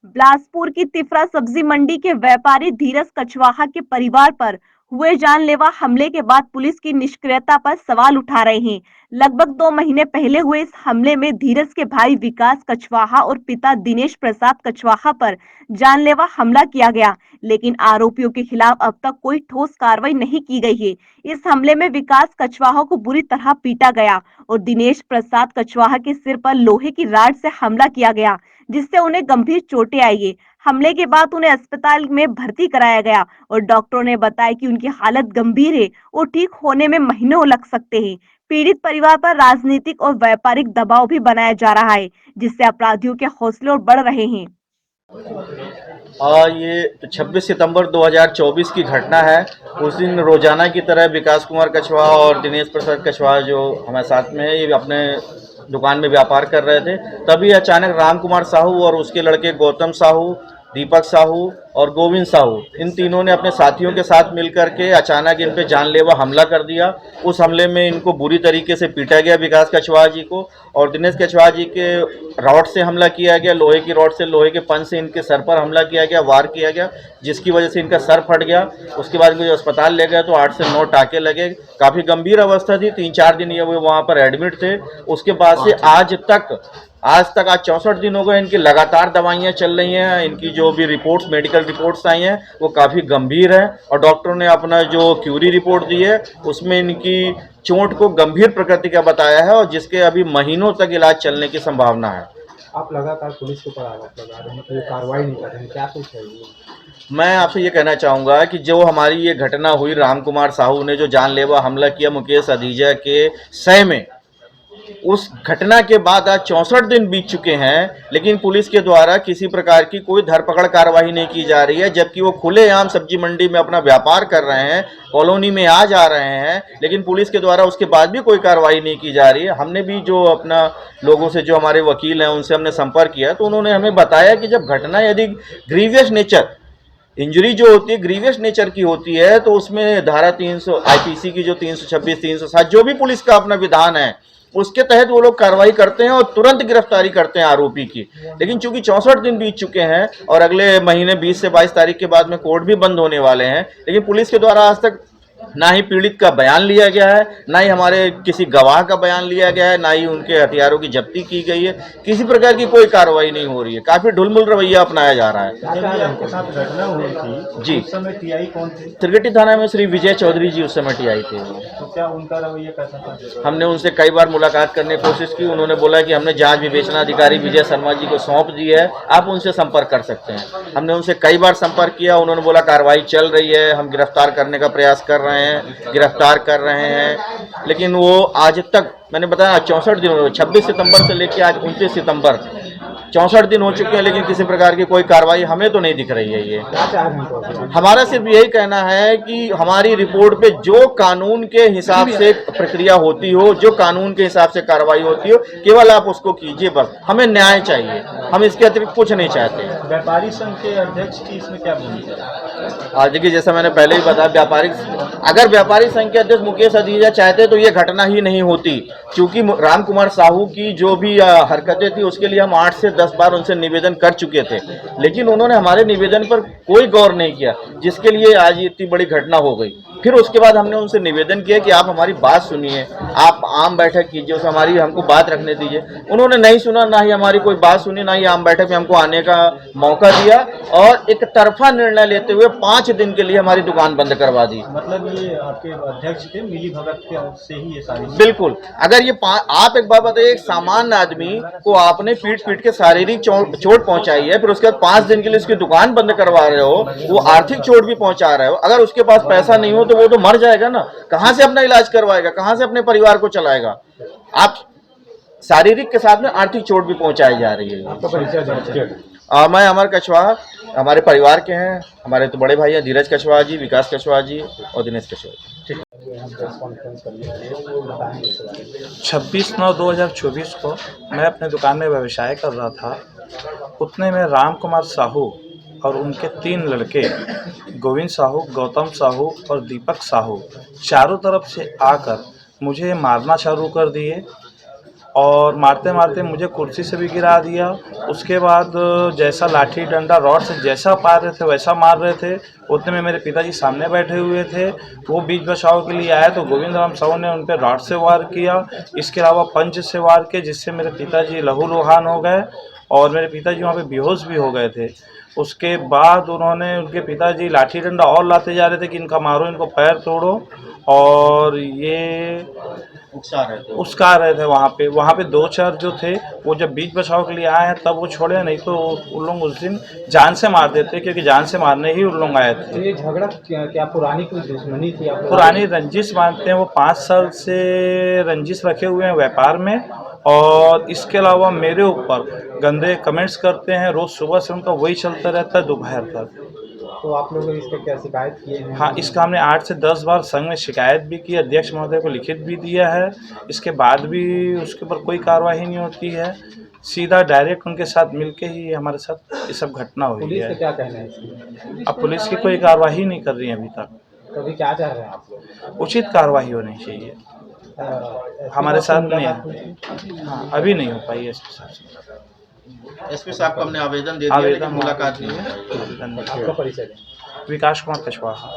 बिलासपुर की तिफरा सब्जी मंडी के व्यापारी धीरज कछवाहा के परिवार पर हुए जानलेवा हमले के बाद पुलिस की निष्क्रियता पर सवाल उठा रहे हैं। लगभग 2 महीने पहले हुए इस हमले में धीरज के भाई विकास कछवाहा और पिता दिनेश प्रसाद कछवाहा पर जानलेवा हमला किया गया, लेकिन आरोपियों के खिलाफ अब तक कोई ठोस कार्रवाई नहीं की गई है। इस हमले में विकास कछवाहा को बुरी तरह पीटा गया और दिनेश प्रसाद कछवाहा के सिर पर लोहे की राड से हमला किया गया, जिससे उन्हें गंभीर चोटें आई है। हमले के बाद उन्हें अस्पताल में भर्ती कराया गया और डॉक्टरों ने बताया कि उनकी हालत गंभीर है और ठीक होने में महीनों लग सकते हैं। पीड़ित परिवार पर राजनीतिक और व्यापारिक दबाव भी बनाया जा रहा है, जिससे अपराधियों के हौसले और बढ़ रहे हैं। ये 26 सितंबर 2024 की घटना है। उस दिन रोजाना की तरह विकास कुमार कछवाहा और दिनेश प्रसाद कछवाहा जो हमारे साथ में है, ये अपने दुकान में व्यापार कर रहे थे। तभी अचानक राम कुमार साहू और उसके लड़के गौतम साहू, दीपक साहू और गोविंद साहू, इन तीनों ने अपने साथियों के साथ मिलकर के अचानक इन पे जानलेवा हमला कर दिया। उस हमले में इनको बुरी तरीके से पीटा गया, विकास कछवाहा जी को, और दिनेश कछवाहा जी के रॉड से हमला किया गया, लोहे की रॉड से, लोहे के पंच से इनके सर पर हमला किया गया, वार किया गया, जिसकी वजह से इनका सर फट गया। उसके बाद इनको अस्पताल ले गए तो 8 से 9 टाके लगे। काफ़ी गंभीर अवस्था थी, 3-4 दिन ये वहाँ पर एडमिट थे। उसके बाद से आज तक 64 दिन हो गए इनकी लगातार दवाइयाँ चल रही हैं। इनकी जो भी रिपोर्ट्स, मेडिकल रिपोर्ट्स आई हैं, वो काफ़ी गंभीर है और डॉक्टरों ने अपना जो क्यूरी रिपोर्ट दी है उसमें इनकी चोट को गंभीर प्रकृति का बताया है और जिसके अभी महीनों तक इलाज चलने की संभावना है। आप लगातार पुलिस के ऊपर आरोप लगा रहे हैं कि ये कार्रवाई नहीं कर रहे हैं, क्या कुछ है ये? मैं आपसे ये कहना चाहूँगा कि जो हमारी ये घटना हुई, राम कुमार साहू ने जो जानलेवा हमला किया मुकेश अधीजा के सह में, उस घटना के बाद आज 64 दिन बीत चुके हैं, लेकिन पुलिस के द्वारा किसी प्रकार की कोई धरपकड़ कार्रवाई नहीं की जा रही है, जबकि वो खुलेआम सब्जी मंडी में अपना व्यापार कर रहे हैं, कॉलोनी में आ जा रहे हैं, लेकिन पुलिस के द्वारा उसके बाद भी कोई कार्रवाई नहीं की जा रही है। हमने भी जो अपना लोगों से, जो हमारे वकील हैं, उनसे हमने संपर्क किया तो उन्होंने हमें बताया कि जब घटना यदि ग्रीवियस नेचर, इंजरी जो होती है ग्रीवियस नेचर की होती है, तो उसमें धारा 300 आईपीसी की जो 326, 307 जो भी पुलिस का अपना विधान है, उसके तहत वो लोग कार्रवाई करते हैं और तुरंत गिरफ्तारी करते हैं आरोपी की। लेकिन चूंकि 64 दिन बीत चुके हैं और अगले महीने 20 से 22 तारीख के बाद में कोर्ट भी बंद होने वाले हैं, लेकिन पुलिस के द्वारा आज तक ना ही पीड़ित का बयान लिया गया है, ना ही हमारे किसी गवाह का बयान लिया गया है, ना ही उनके हथियारों की जब्ती की गई है। किसी प्रकार की कोई कार्रवाई नहीं हो रही है। काफी ढुलमुल रवैया अपनाया जा रहा है। आपके साथ घटना हुई थी जी, उस समय टीआई कौन थे? त्रिगटी थाना में श्री विजय चौधरी जी उस समय टीआई थे। तो क्या उनका रवैया कैसा था? हमने उनसे कई बार मुलाकात करने की कोशिश की। उन्होंने बोला कि हमने जांच विवेचना अधिकारी विजय शर्मा जी को सौंप दी है, आप उनसे संपर्क कर सकते हैं। हमने उनसे कई बार संपर्क किया, उन्होंने बोला कार्रवाई चल रही है, हम गिरफ्तार करने का प्रयास कर रहे हैं, गिरफ्तार कर रहे हैं, लेकिन वो आज तक, मैंने बताया 64 दिन, 26 सितंबर से लेकर आज 29 सितंबर, 64 दिन हो चुके हैं, लेकिन किसी प्रकार की कोई कार्रवाई हमें तो नहीं दिख रही है। ये हमारा सिर्फ यही कहना है कि हमारी रिपोर्ट पे जो कानून के हिसाब से प्रक्रिया होती हो, जो कानून के हिसाब से कार्रवाई होती हो, केवल आप उसको कीजिए, बस हमें न्याय चाहिए, हम इसके अतिरिक्त कुछ नहीं चाहते। व्यापारी संघ के अध्यक्ष की इसमें क्या भूमिका है? आज देखिए, जैसा मैंने पहले ही बताया, अगर व्यापारी संघ के अध्यक्ष मुकेश अधीजा चाहते तो ये घटना ही नहीं होती, क्योंकि राम कुमार साहू की जो भी हरकतें थी उसके लिए हम 8 से 10 बार उनसे निवेदन कर चुके थे, लेकिन उन्होंने हमारे निवेदन पर कोई गौर नहीं किया, जिसके लिए आज इतनी बड़ी घटना हो गई। फिर उसके बाद हमने उनसे निवेदन किया कि आप हमारी बात सुनिए, आप आम बैठक कीजिए, उस हमारी हमको बात रखने दीजिए। उन्होंने नहीं सुना, ना ही हमारी कोई बात सुनी, ना ही आम बैठक में हमको आने का मौका दिया और एक तरफा निर्णय लेते हुए 5 दिन के लिए हमारी दुकान बंद करवा दी। मतलब ये आपके अध्यक्ष थे, मिली भगत से ही ये सारी? बिल्कुल। अगर ये आप एक बात बताइए, एक सामान्य आदमी को आपने पीट पीट के शारीरिक चोट पहुंचाई है, फिर उसके बाद 5 दिन के लिए उसकी दुकान बंद करवा रहे हो, वो आर्थिक चोट भी पहुंचा रहे हो। अगर उसके पास पैसा नहीं हो तो वो तो मर जाएगा ना, कहां से अपना इलाज करवाएगा, कहां से अपने परिवार को चलाएगा? आप शारीरिक के साथ में आर्थिक चोट भी पहुंचाई जा रही है। आपका परिचय? मैं अमर कछवाहा, हमारे परिवार के हैं, हमारे तो बड़े भाई हैं धीरज कछवाहा जी, विकास कछवाहा जी और दिनेश कछवाहा जी। 26/9/2024 को मैं अपने दुकान में व्यवसाय कर रहा था। उतने में राम कुमार साहू और उनके 3 लड़के गोविंद साहू, गौतम साहू और दीपक साहू चारों तरफ से आकर मुझे मारना शुरू कर दिए और मारते मारते मुझे कुर्सी से भी गिरा दिया। उसके बाद जैसा लाठी डंडा रॉड से जैसा मार रहे थे वैसा मार रहे थे। उतने में मेरे पिताजी सामने बैठे हुए थे, वो बीच बचाव के लिए आए तो गोविंद राम साहू ने उन पर रॉड से वार किया। इसके अलावा पंच से वार किया, जिससे मेरे पिताजी लहूलुहान हो गए और मेरे पिताजी वहाँ पे बेहोश भी हो गए थे। उसके बाद उनके पिताजी लाठी डंडा और लाते जा रहे थे कि इनका मारो, इनको पैर तोड़ो, और ये उकसा रहे थे। वहाँ पे 2-4 जो थे वो जब बीच बचाव के लिए आए हैं तब वो छोड़े, नहीं तो उन लोग उस दिन जान से मार देते, क्योंकि जान से मारने ही उन लोग आए तो थे। ये झगड़ा क्या पुरानी कोई दुश्मनी थी आप? पुरानी रंजिश मानते हैं, वो 5 साल से रंजिश रखे हुए हैं व्यापार में, और इसके अलावा मेरे ऊपर गंदे कमेंट्स करते हैं। रोज़ सुबह से उनका वही चलता रहता है दोपहर तक। तो आप लोगों ने इसका क्या शिकायत किए हैं? हाँ, इसका हमने 8 से 10 बार संघ में शिकायत भी की, अध्यक्ष महोदय को लिखित भी दिया है। इसके बाद भी उसके ऊपर कोई कार्रवाई नहीं होती है। सीधा डायरेक्ट उनके साथ मिलके ही हमारे साथ ये सब घटना हुई पुलिस है। का क्या कहना है इसमें? अब पुलिस की कोई कार्रवाई नहीं कर रही है अभी तक। तो अभी क्या चाह रहे हैं आप लोग? उचित कार्रवाई होनी चाहिए। हमारे साथ नहीं है। हाँ, अभी नहीं हो पाई है इसके साथ। एसपी साहब को हमने आवेदन दे दिया, लेकिन मुलाकात नहीं है। आपका परिचय दें। विकास कुमार कछवाहा।